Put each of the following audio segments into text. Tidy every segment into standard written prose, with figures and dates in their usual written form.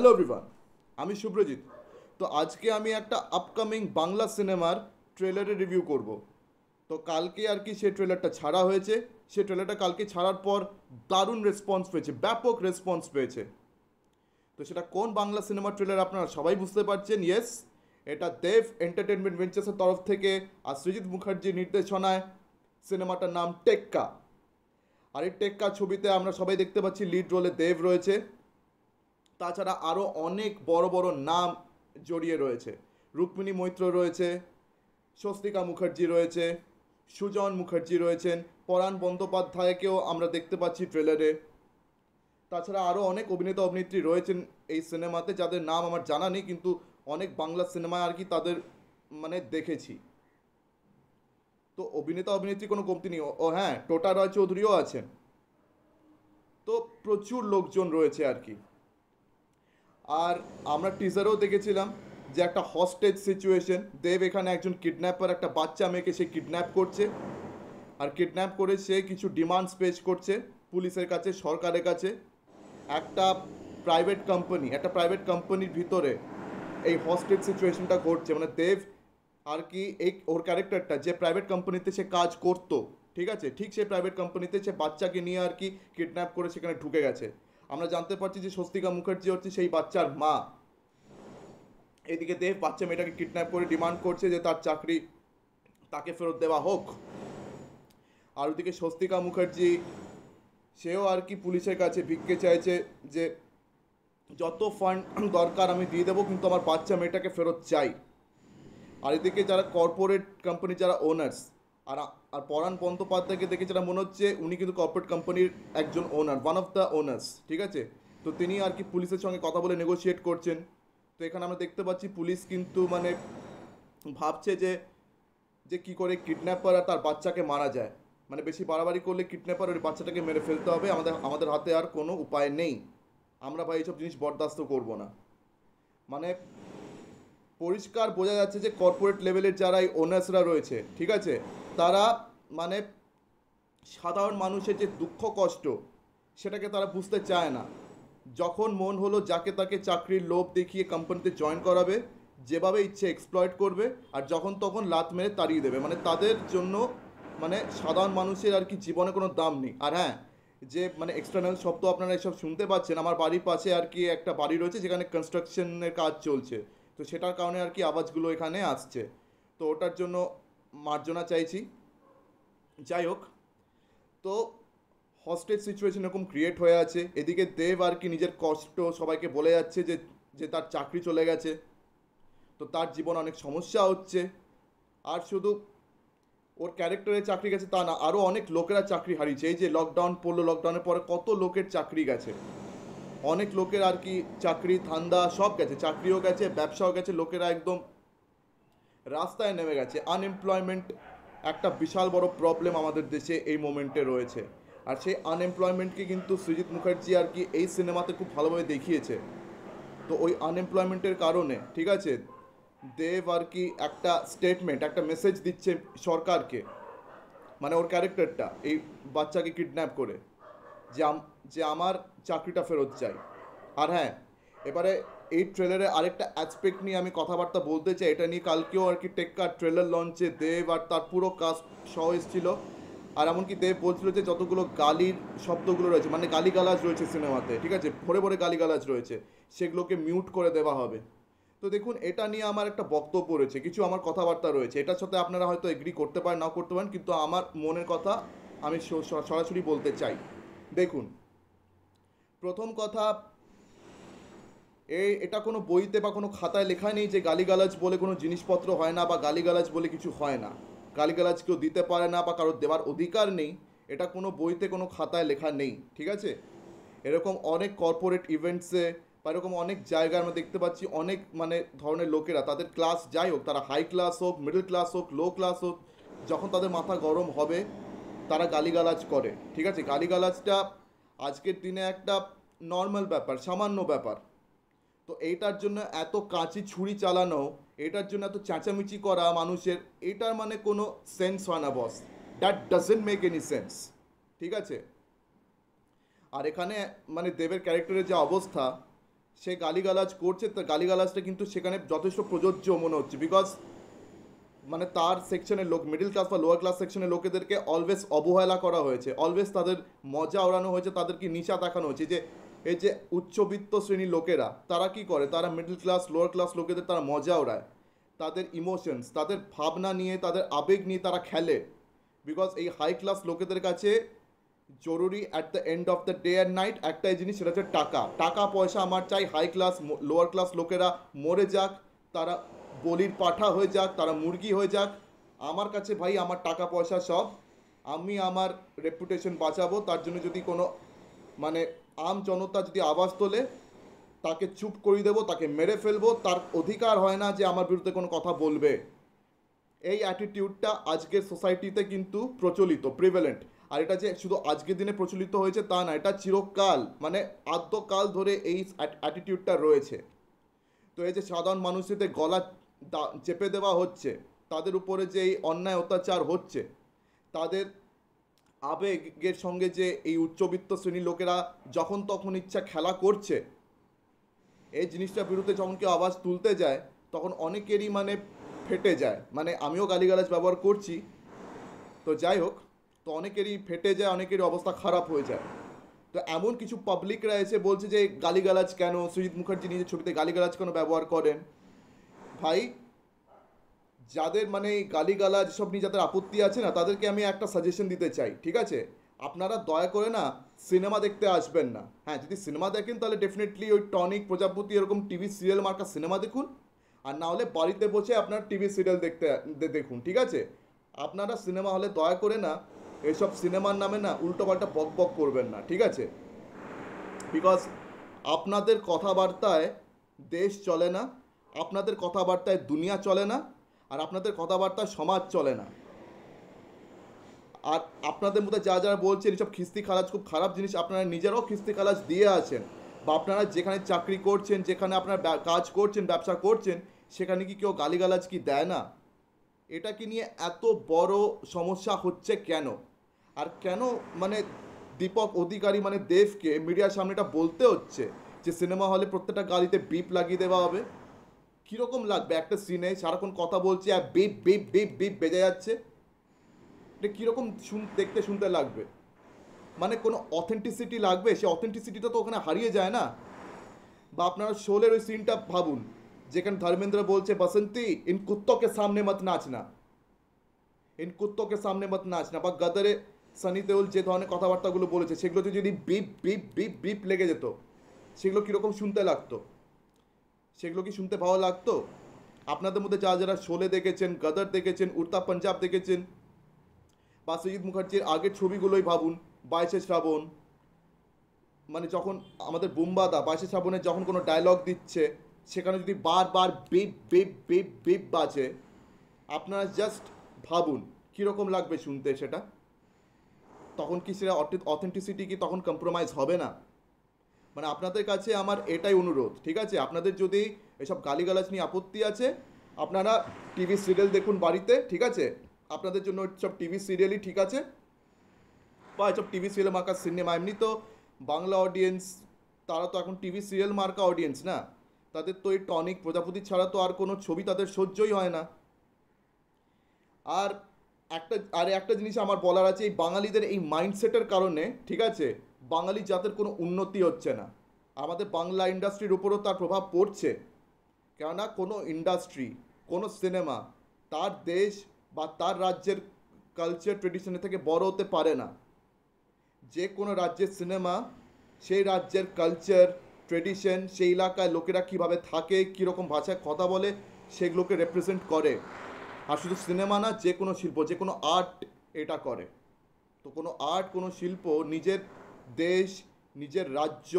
Hello everyone, আমি শুভ্রজিৎ। তো আজকে আমি একটা আপকামিং বাংলা সিনেমার ট্রেলারের রিভিউ করব। তো কালকে আর কি সেই ট্রেলারটা ছাড়া হয়েছে। সেই ট্রেলারটা কালকে ছাড়ার পর দারুণ রেসপন্স পেয়েছে, ব্যাপক রেসপন্স পেয়েছে। তো সেটা কোন বাংলা সিনেমার ট্রেলার আপনারা সবাই বুঝতে পারছেন। ইয়েস, এটা দেব এন্টারটেনমেন্ট ভেঞ্চার্সের তরফ থেকে আর সৃজিত মুখার্জির নির্দেশনায় সিনেমাটার নাম টেক্কা। আর এই টেক্কা ছবিতে আমরা সবাই দেখতে পাচ্ছি লিড রোলে দেব রয়েছে। তাছাড়া আরও অনেক বড় বড় নাম জড়িয়ে রয়েছে। রুক্মিণী মৈত্র রয়েছে, স্বস্তিকা মুখার্জি রয়েছে, সুজন মুখার্জি রয়েছেন, পরাণ বন্দ্যোপাধ্যায়কেও আমরা দেখতে পাচ্ছি ট্রেলারে। তাছাড়া আরও অনেক অভিনেতা অভিনেত্রী রয়েছেন এই সিনেমাতে, যাদের নাম আমার জানা নেই, কিন্তু অনেক বাংলা সিনেমায় আর কি তাদের মানে দেখেছি। তো অভিনেতা অভিনেত্রী কোনো কমতি নেই। ও হ্যাঁ, টোটা রয় চৌধুরীও আছেন। তো প্রচুর লোকজন রয়েছে আর কি। আর আমরা টিজারেও দেখেছিলাম যে একটা হস্টেজ সিচুয়েশন, দেব এখানে একজন কিডন্যাপার একটা বাচ্চা মেয়েকে সে কিডন্যাপ করছে। আর কিডন্যাপ করে সে কিছু ডিমান্ডস পেশ করছে পুলিশের কাছে, সরকারের কাছে। একটা প্রাইভেট কোম্পানির ভিতরে এই হস্টেজ সিচুয়েশনটা ঘটছে। মানে দেব আর কি এই ওর ক্যারেক্টারটা যে প্রাইভেট কোম্পানিতে সে কাজ করতো, ঠিক আছে, ঠিক সেই প্রাইভেট কোম্পানিতে সে বাচ্চাকে নিয়ে আর কি কিডন্যাপ করে সেখানে ঢুকে গেছে। আমরা জানতে পারছি যে স্বস্তিকা মুখার্জি হচ্ছে সেই বাচ্চার মা। এদিকে দেব বাচ্চা মেয়েটাকে কিডন্যাপ করে ডিমান্ড করছে যে তার চাকরি তাকে ফেরত দেওয়া হোক। আর ওদিকে স্বস্তিকা মুখার্জি সেও আর কি পুলিশের কাছে ভিক্ষে চাইছে যে যত ফান্ড দরকার আমি দিয়ে দেবো, কিন্তু আমার বাচ্চা মেয়েটাকে ফেরত চাই। আর এদিকে যারা কর্পোরেট কোম্পানি যারা ওনার্স, আর আর পরাণ বন্দ্যোপাধ্যায়কে দেখে যেটা মনে হচ্ছে উনি কিন্তু কর্পোরেট কোম্পানির একজন ওনার, ওয়ান অফ দ্য ওনার্স, ঠিক আছে। তো তিনি আর কি পুলিশের সঙ্গে কথা বলে নেগোশিয়েট করছেন। তো এখানে আমরা দেখতে পাচ্ছি পুলিশ কিন্তু মানে ভাবছে যে যে কী করে কিডন্যাপার আর তার বাচ্চাকে মারা যায়। মানে বেশি বাড়াবাড়ি করলে কিডন্যাপার ওই বাচ্চাটাকে মেরে ফেলতে হবে, আমাদের হাতে আর কোনো উপায় নেই। আমরা ভাই এইসব জিনিস বরদাস্ত করব না। মানে পরিষ্কার বোঝা যাচ্ছে যে কর্পোরেট লেভেলের যারা এই ওনার্সরা রয়েছে, ঠিক আছে, তারা মানে সাধারণ মানুষের যে দুঃখ কষ্ট সেটাকে তারা বুঝতে চায় না। যখন মন হলো যাকে তাকে চাকরির লোভ দেখিয়ে কোম্পানিতে জয়েন করাবে, যেভাবে ইচ্ছে এক্সপ্লয়েট করবে, আর যখন তখন লাত মেরে তাড়িয়ে দেবে। মানে তাদের জন্য মানে সাধারণ মানুষের আর কি জীবনে কোনো দাম নেই। আর হ্যাঁ, যে মানে এক্সটার্নাল শব্দ আপনারা এসব শুনতে পাচ্ছেন, আমার বাড়ির পাশে আর কি একটা বাড়ি রয়েছে যেখানে কনস্ট্রাকশনের কাজ চলছে। তো সেটার কারণে আর কি আওয়াজগুলো এখানে আসছে। তো ওটার জন্য মার্জনা চাইছি। যাই হোক, তো হস্টেজ সিচুয়েশন এরকম ক্রিয়েট হয়ে আছে। এদিকে দেব আর কি নিজের কষ্ট সবাইকে বলে যাচ্ছে যে যে তার চাকরি চলে গেছে, তো তার জীবন অনেক সমস্যা হচ্ছে। আর শুধু ওর ক্যারেক্টারের চাকরি গেছে তা না, আরও অনেক লোকেরা চাকরি হারিয়েছে। এই যে লকডাউন পড়লো, লকডাউনের পরে কত লোকের চাকরি গেছে, অনেক লোকের আর কি চাকরি ধান্দা সব গেছে, চাকরিও গেছে, ব্যবসাও গেছে। লোকেরা একদম রাস্তায় নেমে গেছে। আনএমপ্লয়মেন্ট একটা বিশাল বড় প্রবলেম আমাদের দেশে এই মোমেন্টে রয়েছে। আর সেই আনএমপ্লয়মেন্টকে কিন্তু সৃজিত মুখার্জি আর কি এই সিনেমাতে খুব ভালোভাবে দেখিয়েছে। তো ওই আনএমপ্লয়মেন্টের কারণে, ঠিক আছে, দেব আর কি একটা স্টেটমেন্ট, একটা মেসেজ দিচ্ছে সরকারকে, মানে ওর ক্যারেক্টারটা এই বাচ্চাকে কিডন্যাপ করে, যে আমার চাকরিটা ফেরত চাই। আর হ্যাঁ, এবারে এই ট্রেলারে আরেকটা অ্যাসপেক্ট নিয়ে আমি কথাবার্তা বলতে চাই। এটা নিয়ে কালকেও আর কি টেক্কার ট্রেলার লঞ্চে দেব আর তার পুরো কাস্ট সহ এসেছিল। আর এমনকি দেব বলছিল যে যতগুলো গালির শব্দগুলো রয়েছে, মানে গালিগালাজ রয়েছে সিনেমাতে, ঠিক আছে, ভরে ভরে গালিগালাজ রয়েছে, সেগুলোকে মিউট করে দেওয়া হবে। তো দেখুন, এটা নিয়ে আমার একটা বক্তব্য রয়েছে, কিছু আমার কথাবার্তা রয়েছে। এটার সাথে আপনারা হয়তো এগ্রি করতে পারেন, নাও করতে পারেন, কিন্তু আমার মনের কথা আমি সরাসরি বলতে চাই। দেখুন, প্রথম কথা, এটা কোনো বইতে বা কোনো খাতায় লেখা নেই যে গালিগালাজ বলে কোনো জিনিসপত্র হয় না, বা গালিগালাজ বলে কিছু হয় না। গালিগালাজ কেউ দিতে পারে না বা কারোর দেওয়ার অধিকার নেই, এটা কোনো বইতে কোনো খাতায় লেখা নেই, ঠিক আছে। এরকম অনেক কর্পোরেট ইভেন্টসে বা এরকম অনেক জায়গায় আমরা দেখতে পাচ্ছি অনেক মানে ধরনের লোকেরা, তাদের ক্লাস যাই হোক, তারা হাই ক্লাস হোক, মিডল ক্লাস হোক, লো ক্লাস হোক, যখন তাদের মাথা গরম হবে তারা গালিগালাজ করে, ঠিক আছে। গালিগালাজটা আজকের দিনে একটা নর্মাল ব্যাপার, সামান্য ব্যাপার। তো এইটার জন্য এত কাঁচি ছুরি চালানো, এটার জন্য এত চেঁচামেচি করা মানুষের, এটার মানে কোনো সেন্স হয় না boss. That doesn't make any sense, ঠিক আছে। আর এখানে মানে দেবের ক্যারেক্টারের যে অবস্থা সে গালিগালাজ করছে, তার গালিগালাজটা কিন্তু সেখানে যথেষ্ট প্রযোজ্য মনে হচ্ছে, বিকজ মানে তার সেকশনের লোক, মিডল ক্লাস বা লোয়ার ক্লাস সেকশনের লোকেদেরকে অলওয়েজ অবহেলা করা হয়েছে, অলওয়েজ তাদের মজা ওড়ানো হয়েছে, তাদেরকে নিশা দেখানো হয়েছে। যে এই যে উচ্চবিত্ত শ্রেণীর লোকেরা তারা কি করে, তারা মিডল ক্লাস লোয়ার ক্লাস লোকেদের তারা মজা ওড়ায়, তাদের ইমোশনস, তাদের ভাবনা নিয়ে, তাদের আবেগ নিয়ে তারা খেলে। বিকজ এই হাই ক্লাস লোকেদের কাছে জরুরি at the end of the day and night একটাই জিনিস, সেটা হচ্ছে টাকা। টাকা পয়সা আমার চাই। হাই ক্লাস লোয়ার ক্লাস লোকেরা মরে যাক, তারা বলির পাঠা হয়ে যাক, তারা মুরগি হয়ে যাক, আমার কাছে ভাই আমার টাকা পয়সা সব। আমি আমার রেপুটেশন বাঁচাবো, তার জন্য যদি কোনো মানে আম জনতা যদি আওয়াজ তোলে তাকে চুপ করিয়ে দেবো, তাকে মেরে ফেলবো, তার অধিকার হয় না যে আমার বিরুদ্ধে কোনো কথা বলবে। এই অ্যাটিটিউডটা আজকের সোসাইটিতে কিন্তু প্রচলিত, প্রিভ্যালেন্ট। আর এটা যে শুধু আজকের দিনে প্রচলিত হয়েছে তা না, এটা চিরকাল মানে আদ্যকাল ধরে এই অ্যাটিটিউডটা রয়েছে। তো এই যে সাধারণ মানুষদের গলা চেপে দেওয়া হচ্ছে, তাদের উপরে যে এই অন্যায় অত্যাচার হচ্ছে, তাদের আবেগের সঙ্গে যে এই উচ্চবিত্ত শ্রেণীর লোকেরা যখন তখন ইচ্ছা খেলা করছে, এই জিনিসটার বিরুদ্ধে যখন কেউ আওয়াজ তুলতে যায় তখন অনেকেরই মানে ফেটে যায়। মানে আমিও গালিগালাজ ব্যবহার করছি, তো যাই হোক, তো অনেকেরই ফেটে যায়, অনেকেরই অবস্থা খারাপ হয়ে যায়। তো এমন কিছু পাবলিকরা এসে বলছে যে গালিগালাজ কেন, সুজিত মুখার্জি নিজের ছবিতে গালিগালাজ কেন ব্যবহার করেন। ভাই, যাদের মানে এই গালিগালাজ সব নিয়ে যাদের আপত্তি আছে না, তাদেরকে আমি একটা সাজেশন দিতে চাই, ঠিক আছে? আপনারা দয়া করে না সিনেমা দেখতে আসবেন না। হ্যাঁ, যদি সিনেমা দেখেন তাহলে ডেফিনেটলি ওই টনিক, প্রজাপতি এরকম টিভি সিরিয়াল মার্কা সিনেমা দেখুন, আর না হলে বাড়িতে বসে আপনার টিভি সিরিয়াল দেখুন, ঠিক আছে? আপনারা সিনেমা হলে দয়া করে না এইসব সিনেমার নামে না উল্টোপাল্টা বক বক করবেন না, ঠিক আছে? বিকজ আপনাদের কথাবার্তায় দেশ চলে না, আপনাদের কথাবার্তায় দুনিয়া চলে না, আর আপনাদের কথাবার্তায় সমাজ চলে না। আর আপনাদের মধ্যে যারা বলছেন এসব খিস্তি খালাজ খুব খারাপ জিনিস, আপনারা নিজেরাও খিস্তি খালাজ দিয়ে আছেন, বা আপনারা যেখানে চাকরি করছেন, যেখানে আপনারা কাজ করছেন, ব্যবসা করছেন, সেখানে কি কেউ গালিগালাজ কি দেয় না? এটা কি নিয়ে এত বড় সমস্যা হচ্ছে কেন? আর কেন মানে দীপক অধিকারী মানে দেবকে মিডিয়ার সামনে এটা বলতে হচ্ছে যে সিনেমা হলে প্রত্যেকটা গাড়িতে বিপ লাগিয়ে দেওয়া হবে? কীরকম লাগবে একটা সিনে সারাক্ষণ কথা বলছে আর বিপ বিপ বিপ বিপ বেজে যাচ্ছে? এটা কীরকম দেখতে শুনতে লাগবে? মানে কোনো অথেন্টিসিটি লাগবে? সে অথেন্টিসিটিটা তো ওখানে হারিয়ে যায় না। বা আপনারা শোলের ওই সিনটা ভাবুন, যেখানে ধর্মেন্দ্র বলছে বসন্তী ইন কুত্তোকে সামনে মত নাচনা, ইন কুত্তোকে সামনে মত নাচনা, বা গদরে সানি দেওল যে ধরনের কথাবার্তাগুলো বলেছে, সেগুলোতে যদি বিপ বিপ বিপ বিপ লেগে যেত, সেগুলো কীরকম শুনতে লাগতো? সেগুলো কি শুনতে ভালো লাগতো? আপনাদের মধ্যে যারা শোলে দেখেছেন, গদর দেখেছেন, উড়তা পাঞ্জাব দেখেছেন, বা সুজিত মুখার্জির আগের ছবিগুলোই ভাবুন, 22শে শ্রাবণ, মানে যখন আমাদের বুম্বাদা 22শে শ্রাবণে যখন কোনো ডায়লগ দিচ্ছে, সেখানে যদি বারবার বিপ বিপ বিপ বিপ বাজে, আপনারা জাস্ট ভাবুন কীরকম লাগবে শুনতে সেটা। তখন কি সেটা অথেন্টিসিটি কি তখন কম্প্রোমাইজ হবে না? মানে আপনাদের কাছে আমার এটাই অনুরোধ, ঠিক আছে? আপনাদের যদি এসব গালিগালাজ নিয়ে আপত্তি আছে, আপনারা টিভি সিরিয়াল দেখুন বাড়িতে, ঠিক আছে? আপনাদের জন্য সব টিভি সিরিয়ালই ঠিক আছে, বা এসব টিভি সিরিয়াল মার্কা সিনেমা, এমনি তো বাংলা অডিয়েন্স তারা তো এখন টিভি সিরিয়াল মার্কা অডিয়েন্স না, তাদের তো এই টনিক, প্রজাপতি ছাড়া তো আর কোনো ছবি তাদের সহ্যই হয় না। আর একটা জিনিস আমার বলার আছে, এই বাঙালিদের এই মাইন্ডসেটের কারণে, ঠিক আছে, বাঙালি জাতের কোনো উন্নতি হচ্ছে না। আমাদের বাংলা ইন্ডাস্ট্রির উপরও তার প্রভাব পড়ছে। কেননা কোনো ইন্ডাস্ট্রি, কোনো সিনেমা তার দেশ বা তার রাজ্যের কালচার ট্রেডিশনের থেকে বড় হতে পারে না। যে কোনো রাজ্যের সিনেমা সেই রাজ্যের কালচার ট্রেডিশন, সেই এলাকায় লোকেরা কীভাবে থাকে, কীরকম ভাষায় কথা বলে, সেগুলোকে রিপ্রেজেন্ট করে। আর শুধু সিনেমা না, যে কোনো শিল্প, যে কোনো আর্ট এটা করে। তো কোনো আর্ট, কোনো শিল্প নিজের দেশ, নিজের রাজ্য,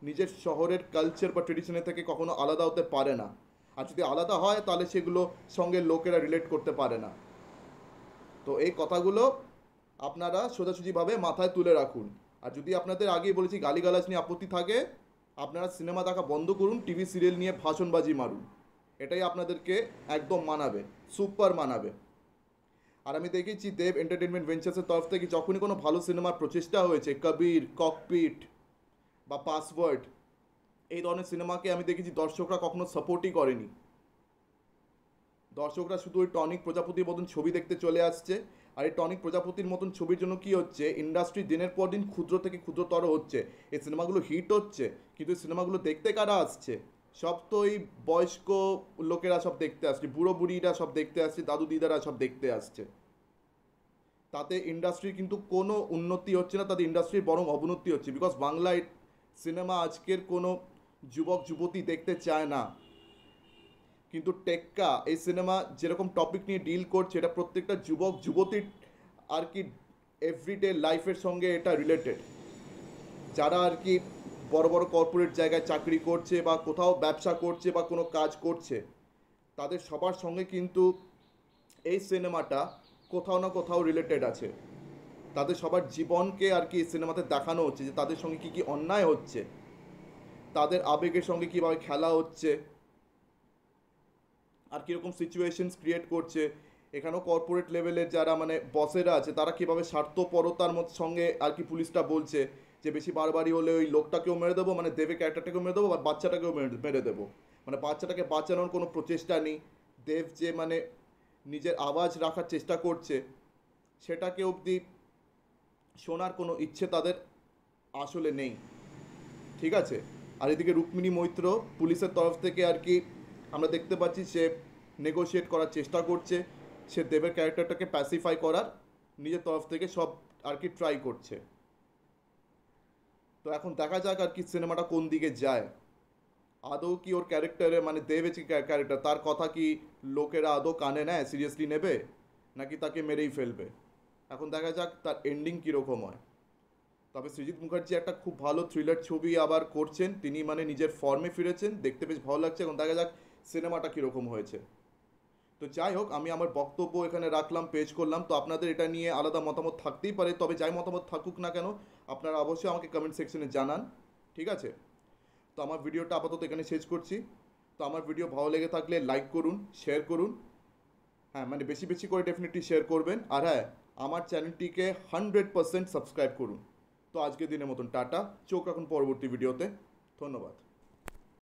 নিজের শহরের কালচার বা ট্রেডিশনের থেকে কখনো আলাদা হতে পারে না। আর যদি আলাদা হয় তাহলে সেগুলো সঙ্গে লোকেরা রিলেট করতে পারে না। তো এই কথাগুলো আপনারা সোজাসুজিভাবে মাথায় তুলে রাখুন। আর যদি আপনাদের আগেই বলেছি গালিগালাজ নিয়ে আপত্তি থাকে, আপনারা সিনেমা দেখা বন্ধ করুন, টিভি সিরিয়াল নিয়ে ভাষণবাজি মারুন, এটাই আপনাদেরকে একদম মানাবে, সুপার মানাবে। আর আমি দেখেছি দেব এন্টারটেনমেন্ট ভেঞ্চার্সের তরফ থেকে যখনই কোনো ভালো সিনেমার প্রচেষ্টা হয়েছে, কবির, ককপিট বা পাসওয়ার্ড, এই ধরনের সিনেমাকে আমি দেখেছি দর্শকরা কখনো সাপোর্টই করেনি। দর্শকরা শুধু ওই টনিক প্রজাপতির মতন ছবি দেখতে চলে আসছে। আর এই টনিক প্রজাপতির মতন ছবির জন্য কি হচ্ছে, ইন্ডাস্ট্রি দিনের পর দিন ক্ষুদ্র থেকে ক্ষুদ্রতর হচ্ছে। এই সিনেমাগুলো হিট হচ্ছে, কিন্তু এই সিনেমাগুলো দেখতে কারা আসছে? সব তো এই বয়স্ক লোকেরা সব দেখতে আসছে, বুড়ো বুড়িরা সব দেখতে আসছে, দাদু দিদারা সব দেখতে আসছে। তাতে ইন্ডাস্ট্রির কিন্তু কোনো উন্নতি হচ্ছে না, তাতে ইন্ডাস্ট্রির বরং অবনতি হচ্ছে। বিকজ বাংলায় সিনেমা আজকের কোনো যুবক যুবতী দেখতে চায় না। কিন্তু টেক্কা এই সিনেমা যেরকম টপিক নিয়ে ডিল করছে, এটা প্রত্যেকটা যুবক যুবতীর আর কি এভরিডে লাইফের সঙ্গে এটা রিলেটেড। যারা আর কি বড় বড় কর্পোরেট জায়গায় চাকরি করছে বা কোথাও ব্যবসা করছে বা কোনো কাজ করছে, তাদের সবার সঙ্গে কিন্তু এই সিনেমাটা কোথাও না কোথাও রিলেটেড আছে। তাদের সবার জীবনকে আর কি এই সিনেমাতে দেখানো হচ্ছে, যে তাদের সঙ্গে কী কী অন্যায় হচ্ছে, তাদের আবেগের সঙ্গে কীভাবে খেলা হচ্ছে, আর কীরকম সিচুয়েশনস ক্রিয়েট করছে। এখানেও কর্পোরেট লেভেলের যারা মানে বসেরা আছে, তারা কীভাবে স্বার্থপরতার সঙ্গে আর কি পুলিশটা বলছে যে বেশি বারবারই হলে ওই লোকটাকেও মেরে দেবো, মানে দেবের ক্যারেক্টারটাকেও মেরে দেবো, আর বাচ্চাটাকেও মেরে দেবো। মানে বাচ্চাটাকে বাঁচানোর কোনো প্রচেষ্টা নেই। দেব যে মানে নিজের আওয়াজ রাখার চেষ্টা করছে, সেটাকে অবধি শোনার কোনো ইচ্ছে তাদের আসলে নেই। ঠিক আছে। আর এদিকে রুক্মিণী মৈত্র পুলিশের তরফ থেকে আর কি আমরা দেখতে পাচ্ছি সে নেগোশিয়েট করার চেষ্টা করছে, সে দেবের ক্যারেক্টারটাকে প্যাসিফাই করার নিজের তরফ থেকে সব আর কি ট্রাই করছে। তো এখন দেখা যাক আর কি সিনেমাটা কোন দিকে যায়। আদৌ কি ওর ক্যারেক্টারে মানে দেবের যে ক্যারেক্টার, তার কথা কি লোকেরা আদৌ কানে নেয়, সিরিয়াসলি নেবে, নাকি তাকে মেরেই ফেলবে। এখন দেখা যাক তার এন্ডিং কীরকম হয়। তবে সৃজিত মুখার্জি একটা খুব ভালো থ্রিলার ছবি আবার করছেন, তিনি মানে নিজের ফর্মে ফিরেছেন, দেখতে বেশ ভালো লাগছে। এখন দেখা যাক সিনেমাটা কীরকম হয়েছে। তো যাই হোক, আমি আমার বক্তব্য এখানে রাখলাম, পেশ করলাম। তো আপনাদের এটা নিয়ে আলাদা মতামত থাকতেই পারে, তবে যাই মতামত থাকুক না কেন আপনারা অবশ্যই আমাকে কমেন্ট সেকশনে জানান। ঠিক আছে। তো আমার ভিডিওটা আপাতত এখানে শেষ করছি। তো আমার ভিডিও ভালো লেগে থাকলে লাইক করুন, শেয়ার করুন। হ্যাঁ, মানে বেশি বেশি করে ডেফিনেটলি শেয়ার করবেন। আর হ্যাঁ, আমার চ্যানেলটিকে 100% সাবস্ক্রাইব করুন। তো আজকের দিনের মতন টাটা, চোখ রাখুন পরবর্তী ভিডিওতে। ধন্যবাদ।